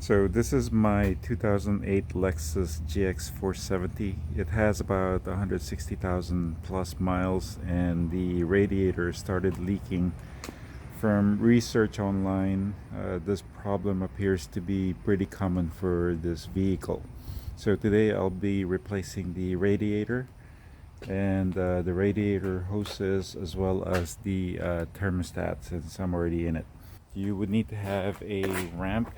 So this is my 2008 Lexus GX 470. It has about 160,000 plus miles, and the radiator started leaking. From research online, this problem appears to be pretty common for this vehicle. So today I'll be replacing the radiator and the radiator hoses, as well as the thermostat, since I'm already in it. You would need to have a ramp,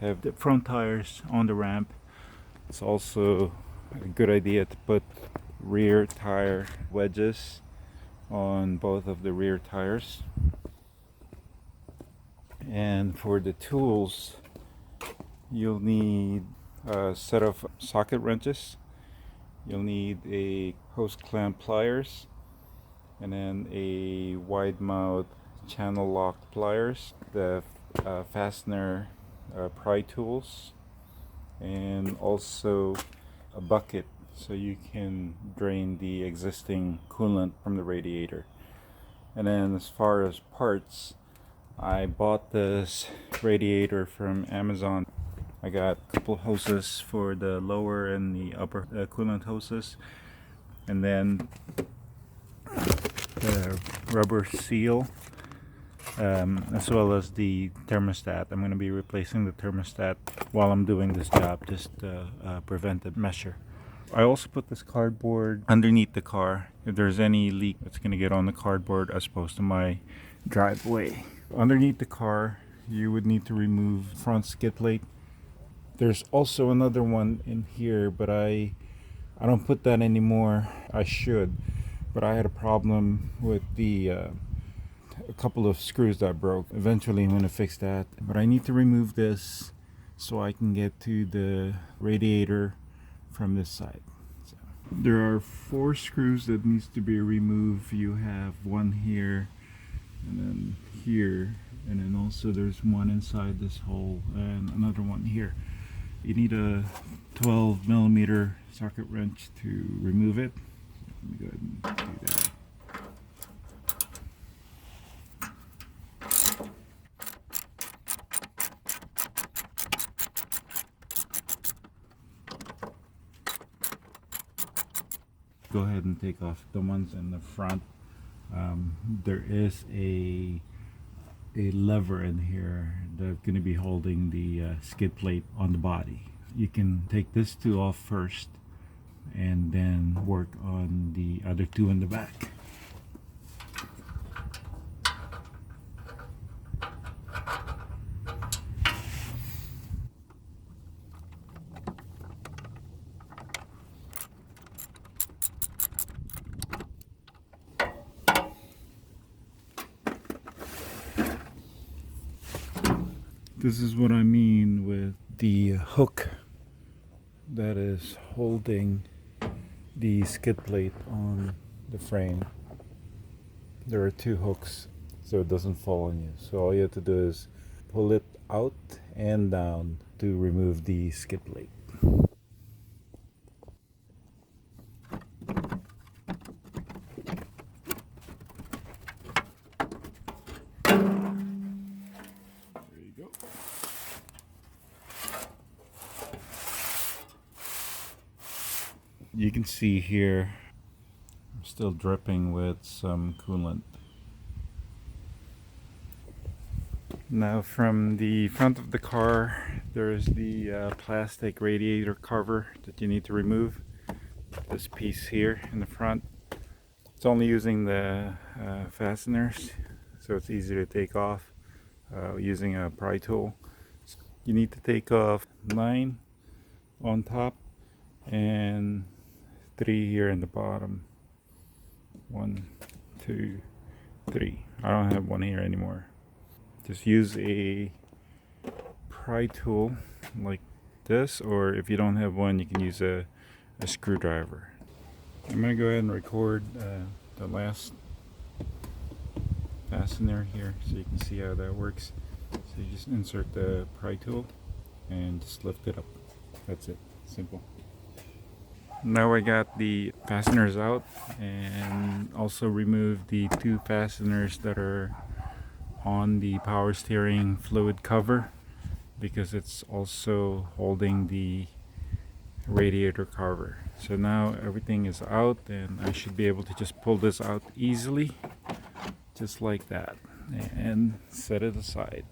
have the front tires on the ramp. It's also a good idea to put rear tire wedges on both of the rear tires. And for the tools, you'll need a set of socket wrenches. You'll need a hose clamp pliers, and then a wide mouth channel lock pliers, the fastener pry tools, and also a bucket so you can drain the existing coolant from the radiator. And then as far as parts, I bought this radiator from Amazon. I got a couple hoses for the lower and the upper coolant hoses, and then the rubber seal, as well as the thermostat. I'm going to be replacing the thermostat while I'm doing this job, just preventive measure. I also put this cardboard underneath the car. If there's any leak, it's going to get on the cardboard as opposed to my driveway. Underneath the car, you would need to remove front skid plate. There's also another one in here, but I don't put that anymore. I should, but I had a problem with the a couple of screws that broke. Eventually I'm going to fix that, but I need to remove this so I can get to the radiator from this side. So, there are 4 screws that needs to be removed. You have one here, and then here, and then also there's one inside this hole and another one here. You need a 12 millimeter socket wrench to remove it. Let me go ahead and do that. Go ahead and take off the ones in the front. There is a lever in here that's going to be holding the skid plate on the body. You can take this 2 off first and then work on the other 2 in the back. This is what I mean with the hook that is holding the skid plate on the frame. There are 2 hooks so it doesn't fall on you. So all you have to do is pull it out and down to remove the skid plate. You can see here I'm still dripping with some coolant. Now from the front of the car, there's the plastic radiator cover that you need to remove. This piece here in the front, it's only using the fasteners, so it's easy to take off using a pry tool. You need to take off 9 on top and 3 here in the bottom. 1, 2, 3. I don't have one here anymore. Just use a pry tool like this, or if you don't have one, you can use a screwdriver. I'm going to go ahead and record the last fastener here so you can see how that works. So you just insert the pry tool and just lift it up. That's it. Simple. Now I got the fasteners out, and also removed the 2 fasteners that are on the power steering fluid cover. because it's also holding the radiator cover. So now everything is out and I should be able to just pull this out easily, just like that, and set it aside.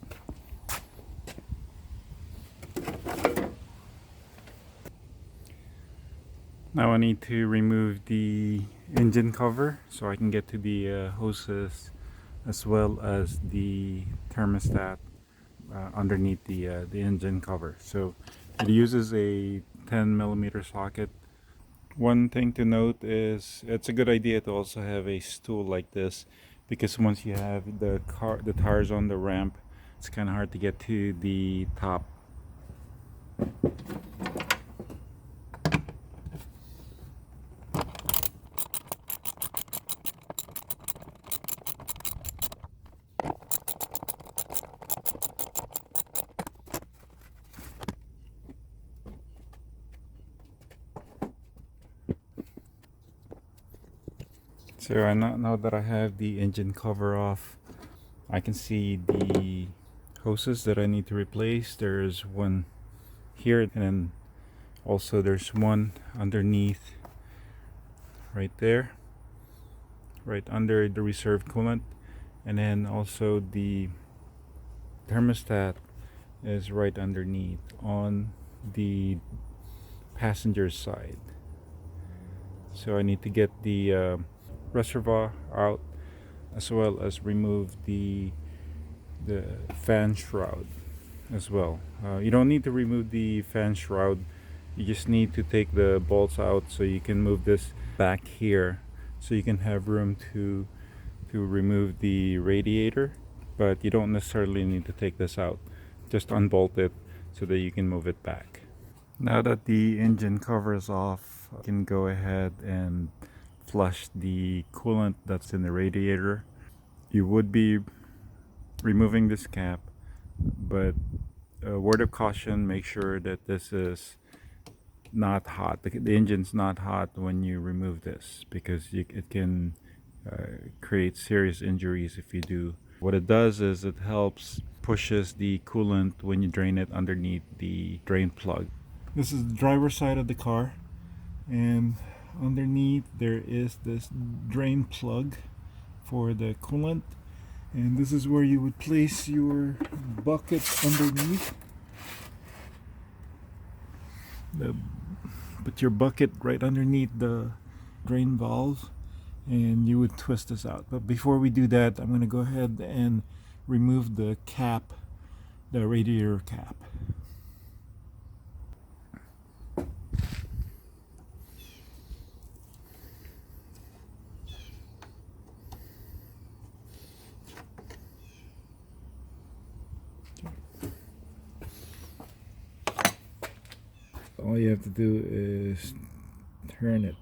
Now I need to remove the engine cover so I can get to the hoses as well as the thermostat underneath the engine cover. So it uses a 10mm socket. One thing to note is it's a good idea to also have a stool like this, because once you have the tires on the ramp, it's kind of hard to get to the top. So now that I have the engine cover off, I can see the hoses that I need to replace. There's one here, and then also there's one underneath right there, right under the reserve coolant, and then also the thermostat is right underneath on the passenger side. So I need to get the reservoir out, as well as remove the fan shroud as well. You don't need to remove the fan shroud, you just need to take the bolts out so you can move this back here so you can have room to remove the radiator, but you don't necessarily need to take this out. Just unbolt it so that you can move it back. Now that the engine cover is off, I can go ahead and flush the coolant that's in the radiator. You would be removing this cap, but a word of caution, make sure that this is not hot. The engine's not hot when you remove this, because it can create serious injuries if you do. What it does is it helps pushes the coolant when you drain it underneath the drain plug. This is the driver's side of the car, and underneath there is this drain plug for the coolant, and this is where you would place your bucket underneath. Put your bucket right underneath the drain valve, and you would twist this out. But before we do that, I'm going to go ahead and remove the cap, the radiator cap. All you have to do is turn it.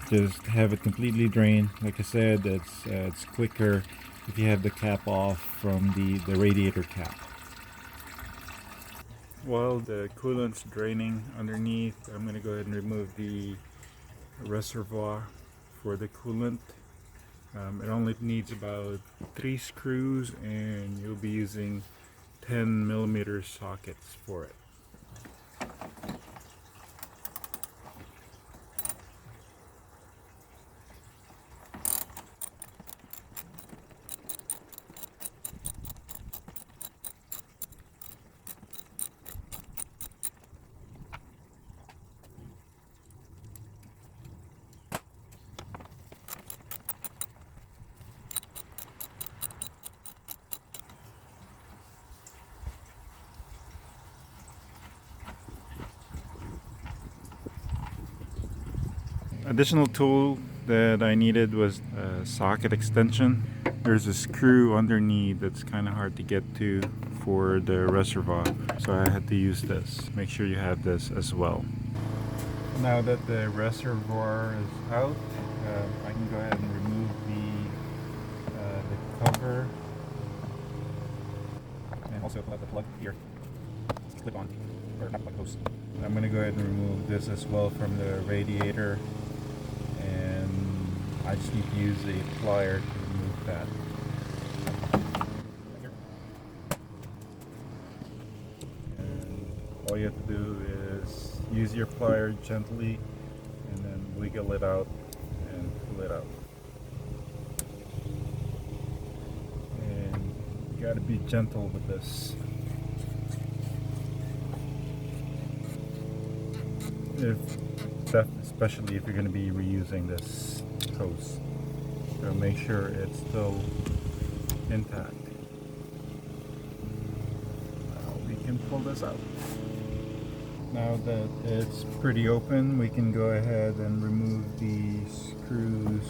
Just have it completely drained. Like I said, it's quicker if you have the cap off from the radiator cap. While the coolant's draining underneath, I'm going to go ahead and remove the reservoir for the coolant. It only needs about 3 screws, and you'll be using 10mm sockets for it. Additional tool that I needed was a socket extension. There's a screw underneath that's kind of hard to get to for the reservoir, so I had to use this. Make sure you have this as well. Now that the reservoir is out, I can go ahead and remove the cover and also the plug here, clip on, or not plug hose. I'm going to go ahead and remove this as well from the radiator, and I just need to use a plier to remove that. And all you have to do is use your plier gently and then wiggle it out and pull it out. And you gotta be gentle with this. Especially if you're going to be reusing this hose, so make sure it's still intact. Now we can pull this out. Now that it's pretty open, we can go ahead and remove the screws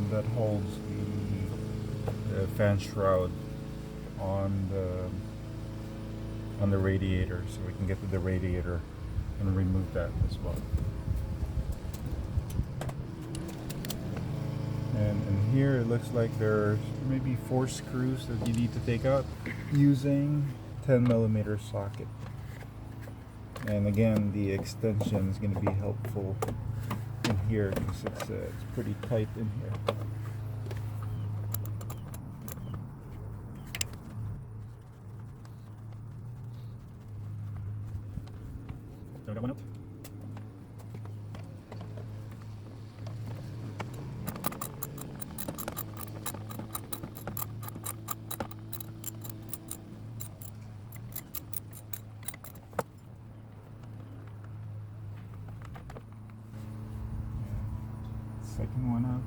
that holds the fan shroud on the radiator, so we can get to the radiator and remove that as well. And in here it looks like there's maybe 4 screws that you need to take out using 10mm socket. And again, the extension is going to be helpful in here because it's pretty tight in here. Throw that one out. Second one out.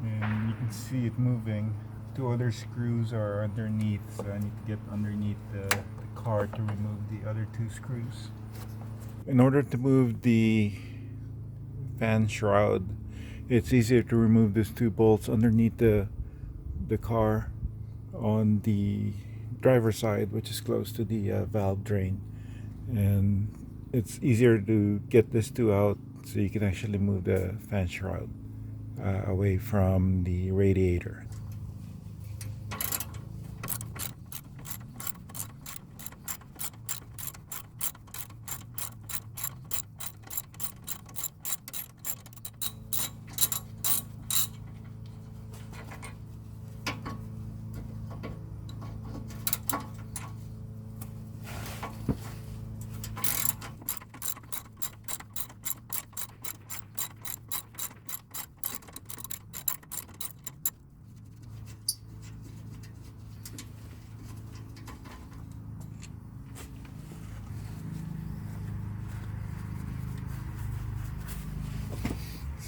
And you can see it moving. 2 other screws are underneath, so I need to get underneath the car to remove the other 2 screws. In order to move the fan shroud, it's easier to remove these 2 bolts underneath the car on the driver's side, which is close to the valve drain, and it's easier to get these 2 out so you can actually move the fan shroud away from the radiator.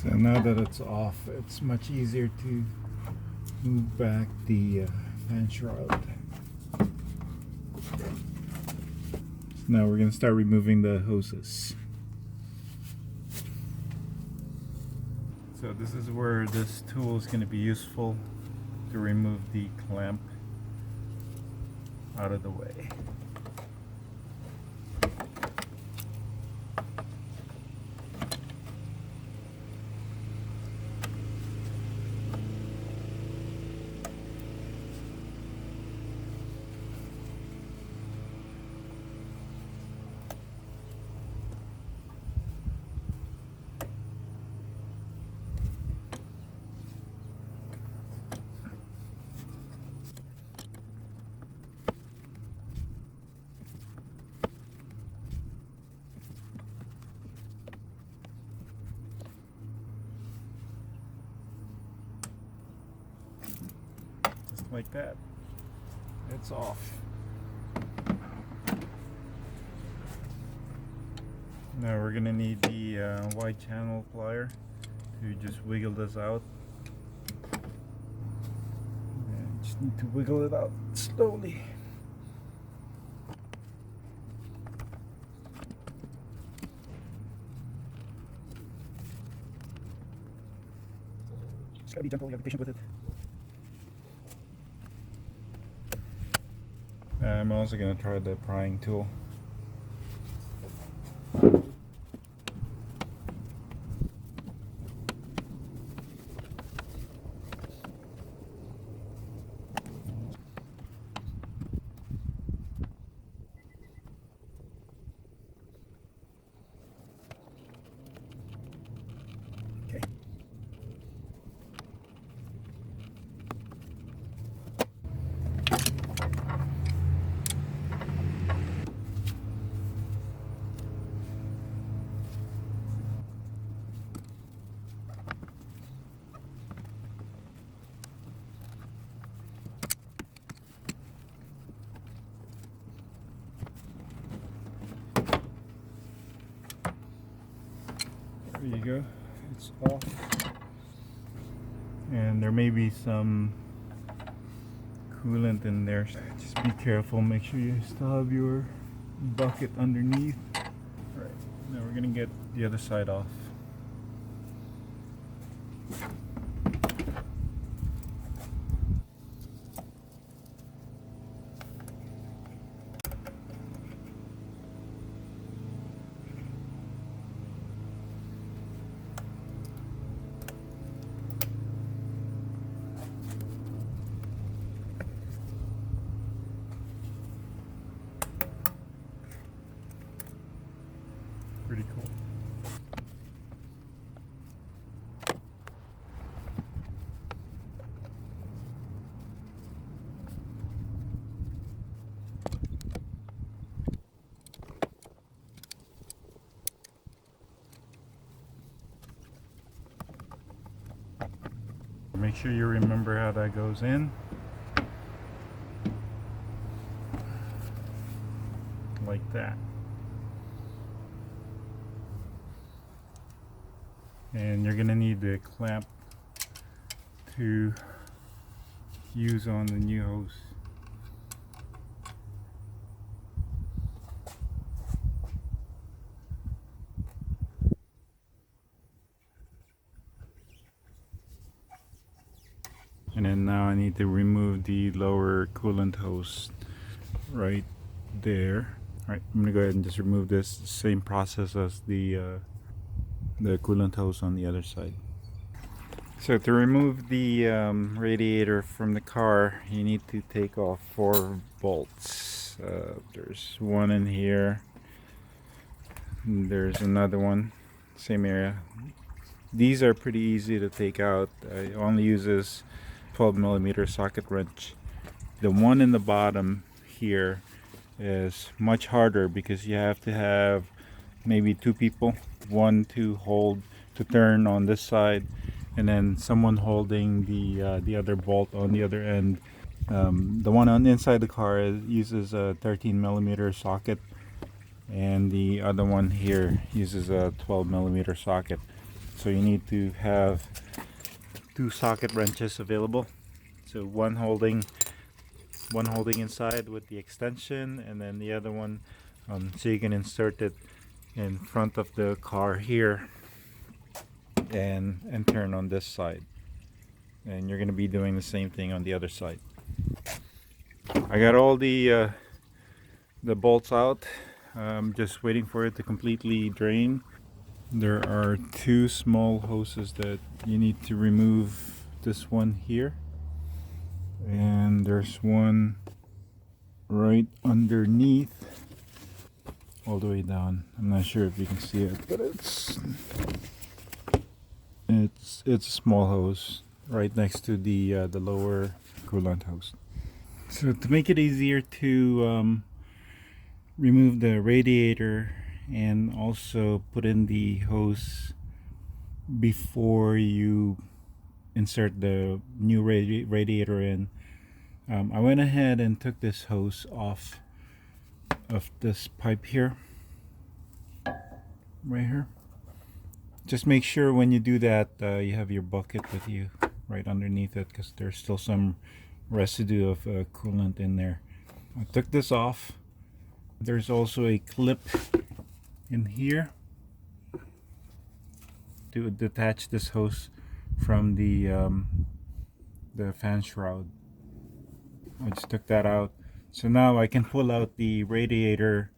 So now that it's off, it's much easier to move back the fan shroud. So now we're going to start removing the hoses. So this is where this tool is going to be useful to remove the clamp out of the way. Like that, it's off. Now we're gonna need the wide channel plier to just wiggle this out. And just need to wiggle it out slowly. Just gotta be gentle, you gotta be patient with it. I'm also going to try the prying tool. there may be some coolant in there. Just be careful, make sure you still have your bucket underneath. Alright, now we're gonna get the other side off. Pretty cool. Make sure you remember how that goes in. Like that. And you're gonna need the clamp to use on the new hose. And then now I need to remove the lower coolant hose right there. Alright, I'm gonna go ahead and just remove this. Same process as the coolant hose on the other side. So to remove the radiator from the car, you need to take off 4 bolts. There's one in here. There's another one, same area. These are pretty easy to take out. I only use this 12mm socket wrench. The one in the bottom here is much harder because you have to have maybe 2 people, one to turn on this side, and then someone holding the other bolt on the other end. The one on inside the car uses a 13mm socket, and the other one here uses a 12mm socket. So you need to have 2 socket wrenches available. So one holding inside with the extension, and then the other one so you can insert it in front of the car here and turn on this side. And you're going to be doing the same thing on the other side. I got all the bolts out. I'm just waiting for it to completely drain. There are 2 small hoses that you need to remove. This one here, and there's one right underneath all the way down. I'm not sure if you can see it, but it's a small hose right next to the lower coolant hose. So to make it easier to remove the radiator and also put in the hose before you insert the new radiator in, I went ahead and took this hose off of this pipe here, right here. Just make sure when you do that you have your bucket with you right underneath it, because there's still some residue of coolant in there. I took this off. There's also a clip in here to detach this hose from the fan shroud. I just took that out. So now I can pull out the radiator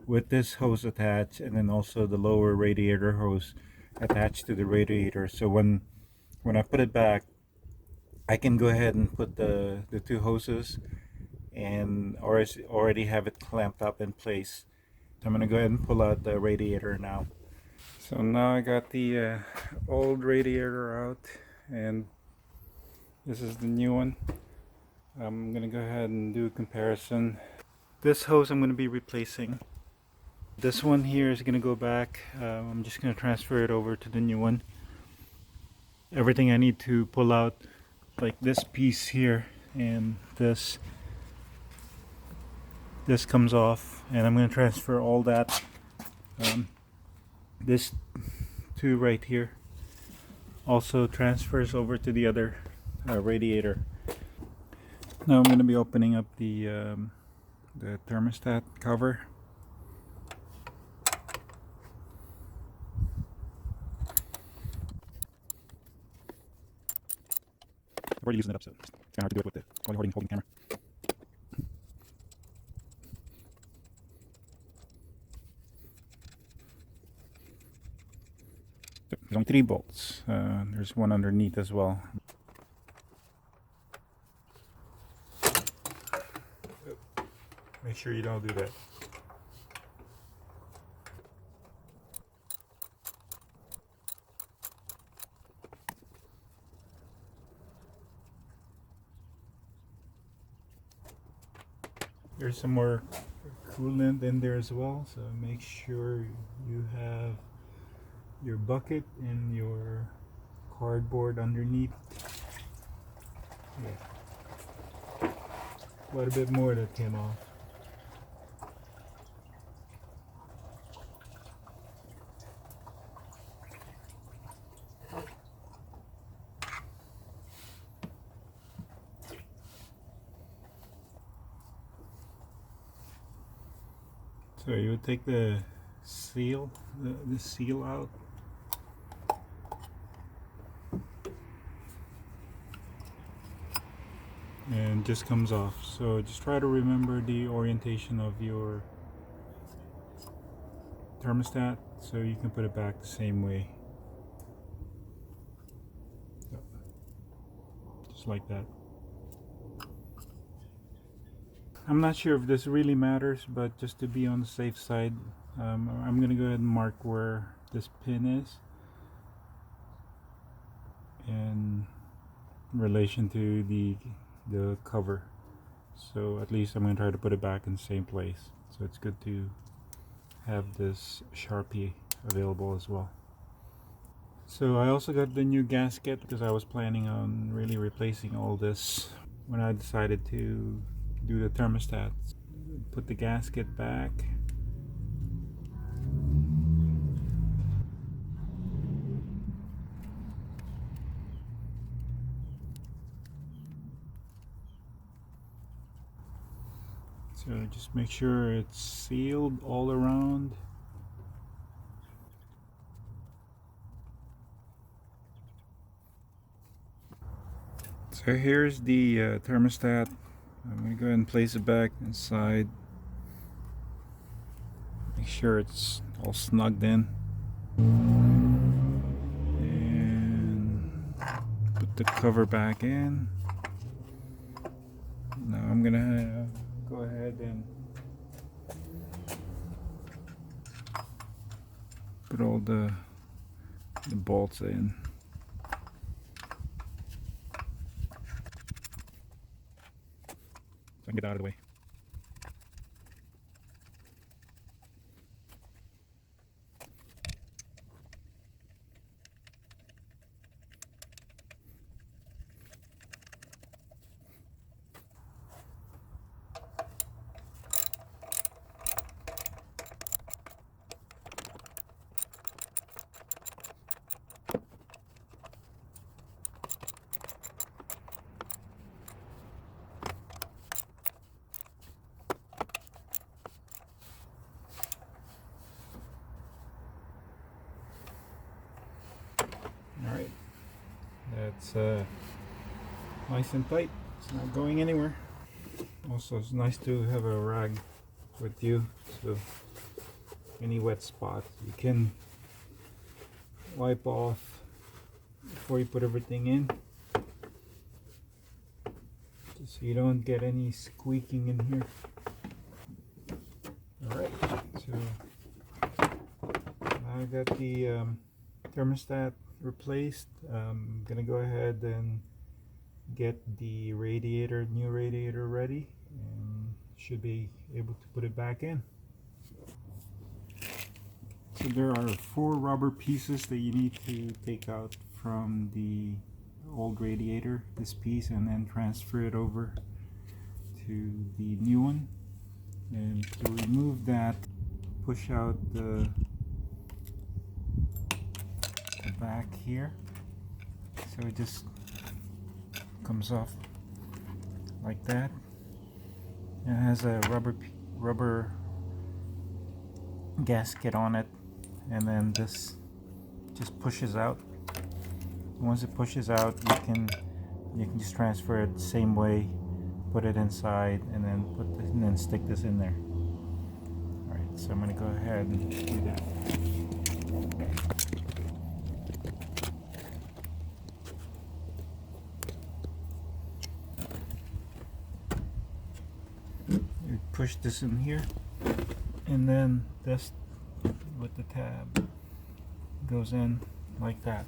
with this hose attached, and then also the lower radiator hose attached to the radiator. So when I put it back, I can go ahead and put the 2 hoses and already have it clamped up in place. So I'm gonna go ahead and pull out the radiator now. So now I got the old radiator out, and this is the new one. I'm gonna go ahead and do a comparison. This hose I'm gonna be replacing. This one here is gonna go back. I'm just gonna transfer it over to the new one. Everything I need to pull out, like this piece here, and this comes off, and I'm gonna transfer all that. This 2 right here also transfers over to the other radiator. Now I'm going to be opening up the thermostat cover. I've already used it up, so it's kind of hard to do it with while you're holding the camera. There's only 3 bolts. There's one underneath as well. Make sure you don't do that. There's some more coolant in there as well, so make sure you have your bucket and your cardboard underneath. Yeah. Quite a bit more that came off. So you would take the seal, the seal out. And just comes off. So just try to remember the orientation of your thermostat so you can put it back the same way. Just like that. I'm not sure if this really matters, but just to be on the safe side, I'm going to go ahead and mark where this pin is in relation to the cover. So at least I'm going to try to put it back in the same place. So it's good to have this Sharpie available as well. So I also got the new gasket because I was planning on really replacing all this when I decided to do the thermostat. Put the gasket back. So just make sure it's sealed all around. So here's the thermostat. I'm going to go ahead and place it back inside. Make sure it's all snugged in. And put the cover back in. Now I'm going to go ahead and put all the bolts in. So I can get out of the way. Alright, that's nice and tight. It's not going anywhere. Also, it's nice to have a rag with you, so any wet spots you can wipe off before you put everything in, just so you don't get any squeaking in here. Alright, so I got the thermostat replaced. I'm gonna go ahead and get the new radiator ready, and should be able to put it back in. So there are 4 rubber pieces that you need to take out from the old radiator, this piece, and then transfer it over to the new one. And to remove that, push out the back here, so it just comes off like that. It has a rubber gasket on it, and then this just pushes out. Once it pushes out, you can just transfer it the same way, put it inside, and then stick this in there. Alright, so I'm going to go ahead and do that. You push this in here, and then this with the tab goes in like that.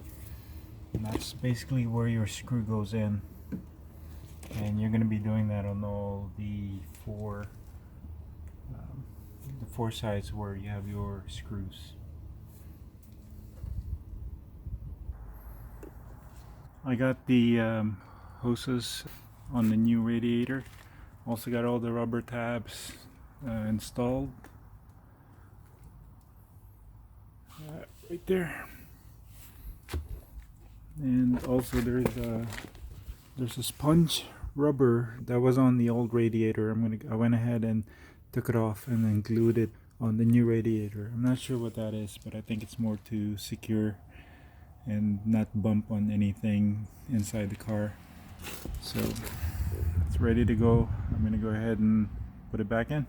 And that's basically where your screw goes in, and you're going to be doing that on all the four sides where you have your screws. I got the hoses on the new radiator. Also got all the rubber tabs installed right there. And also there's a sponge rubber that was on the old radiator. I went ahead and took it off and then glued it on the new radiator. I'm not sure what that is, but I think it's more to secure and not bump on anything inside the car. So it's ready to go. I'm gonna go ahead and put it back in.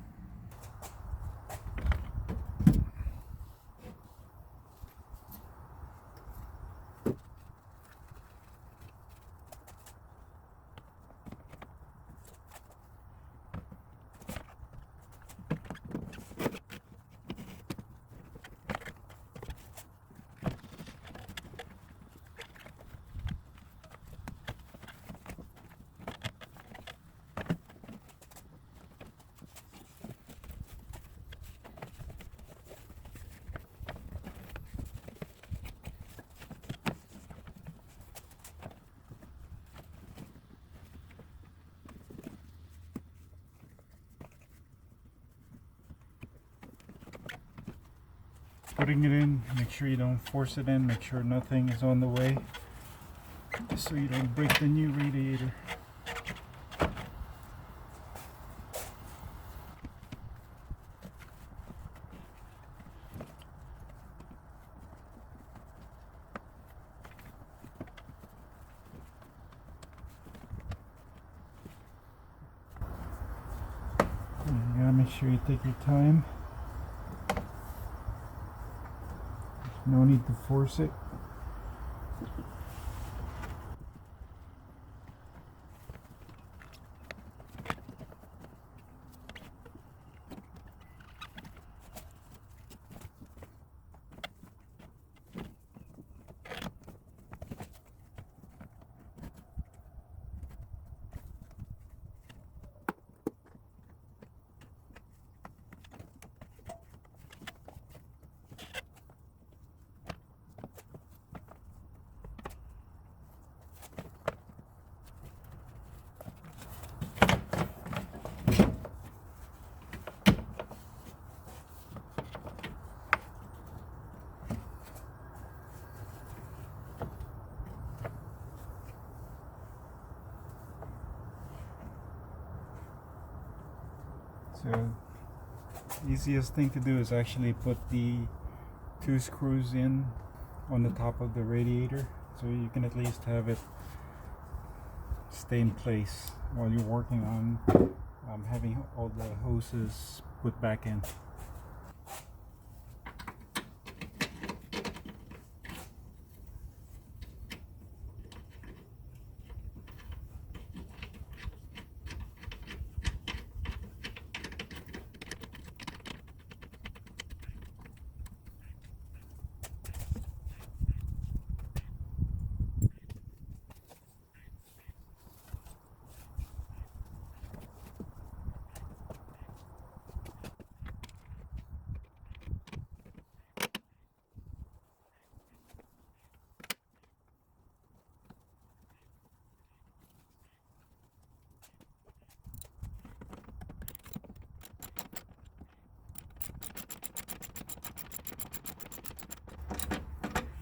Putting it in, make sure you don't force it in, make sure nothing is on the way, so you don't break the new radiator. You gotta make sure you take your time. No need to force it. So easiest thing to do is actually put the two screws in on the top of the radiator, so you can at least have it stay in place while you're working on having all the hoses put back in.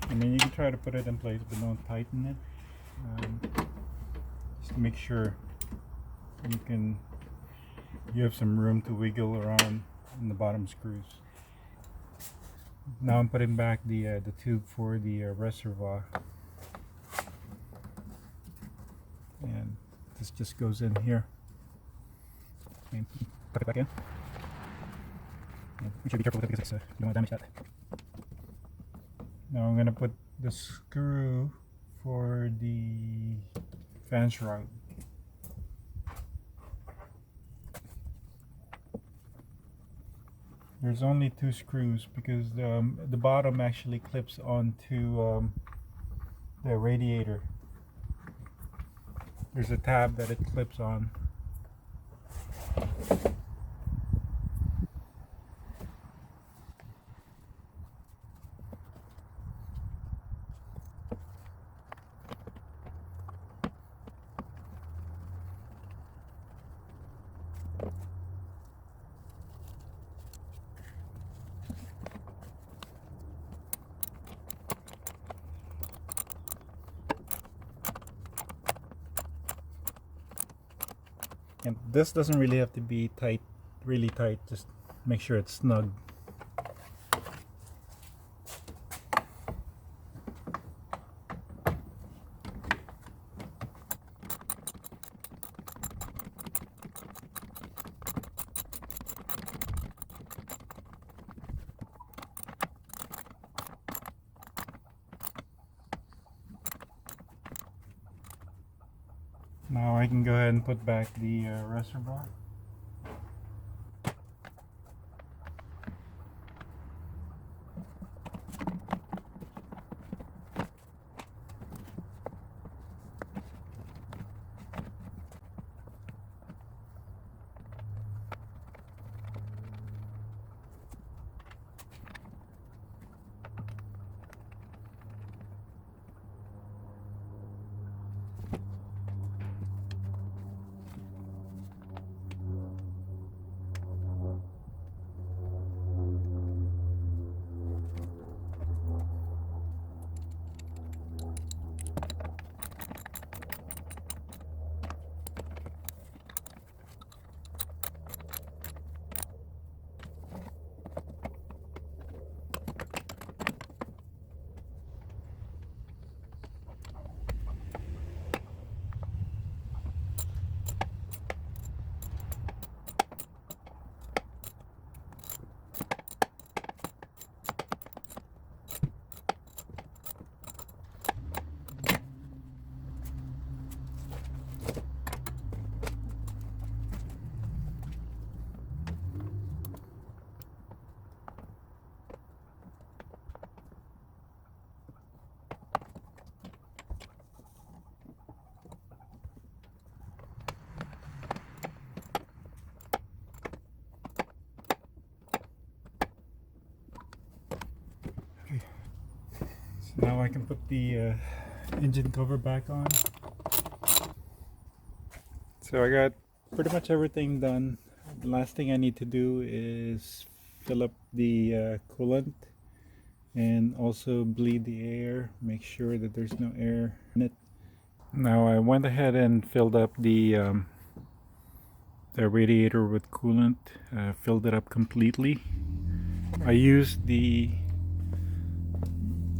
I mean, you can try to put it in place, but don't tighten it. Just make sure you have some room to wiggle around in the bottom screws. Now I'm putting back the tube for the reservoir, and this just goes in here. And put it back in. And we should be careful with it because you don't want to damage that. Now I'm gonna put the screw for the fan shroud. There's only 2 screws because the bottom actually clips onto the radiator. There's a tab that it clips on. And this doesn't really have to be tight, really tight, just make sure it's snug. Now I can go ahead and put back the reservoir. Now I can put the engine cover back on. So I got pretty much everything done. The last thing I need to do is fill up the coolant and also bleed the air, make sure that there's no air in it. Now I went ahead and filled up the radiator with coolant, filled it up completely. I used the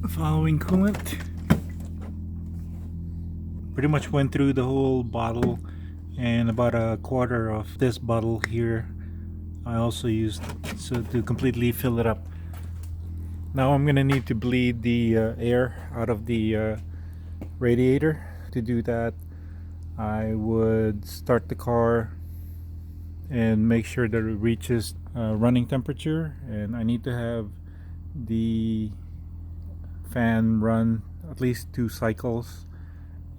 following coolant. Pretty much went through the whole bottle, and about a quarter of this bottle here I also used so to completely fill it up. Now I'm gonna need to bleed the air out of the radiator. To do that, I would start the car and make sure that it reaches running temperature, and I need to have the fan run at least 2 cycles,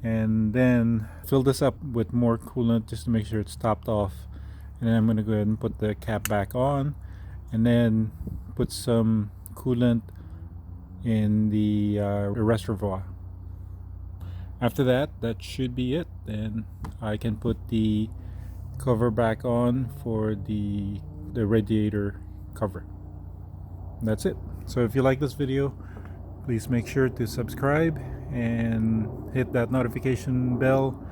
and then fill this up with more coolant just to make sure it's topped off. And then I'm going to go ahead and put the cap back on, and then put some coolant in the reservoir. After that should be it. Then I can put the cover back on for the radiator cover. That's it. So if you like this video, please make sure to subscribe and hit that notification bell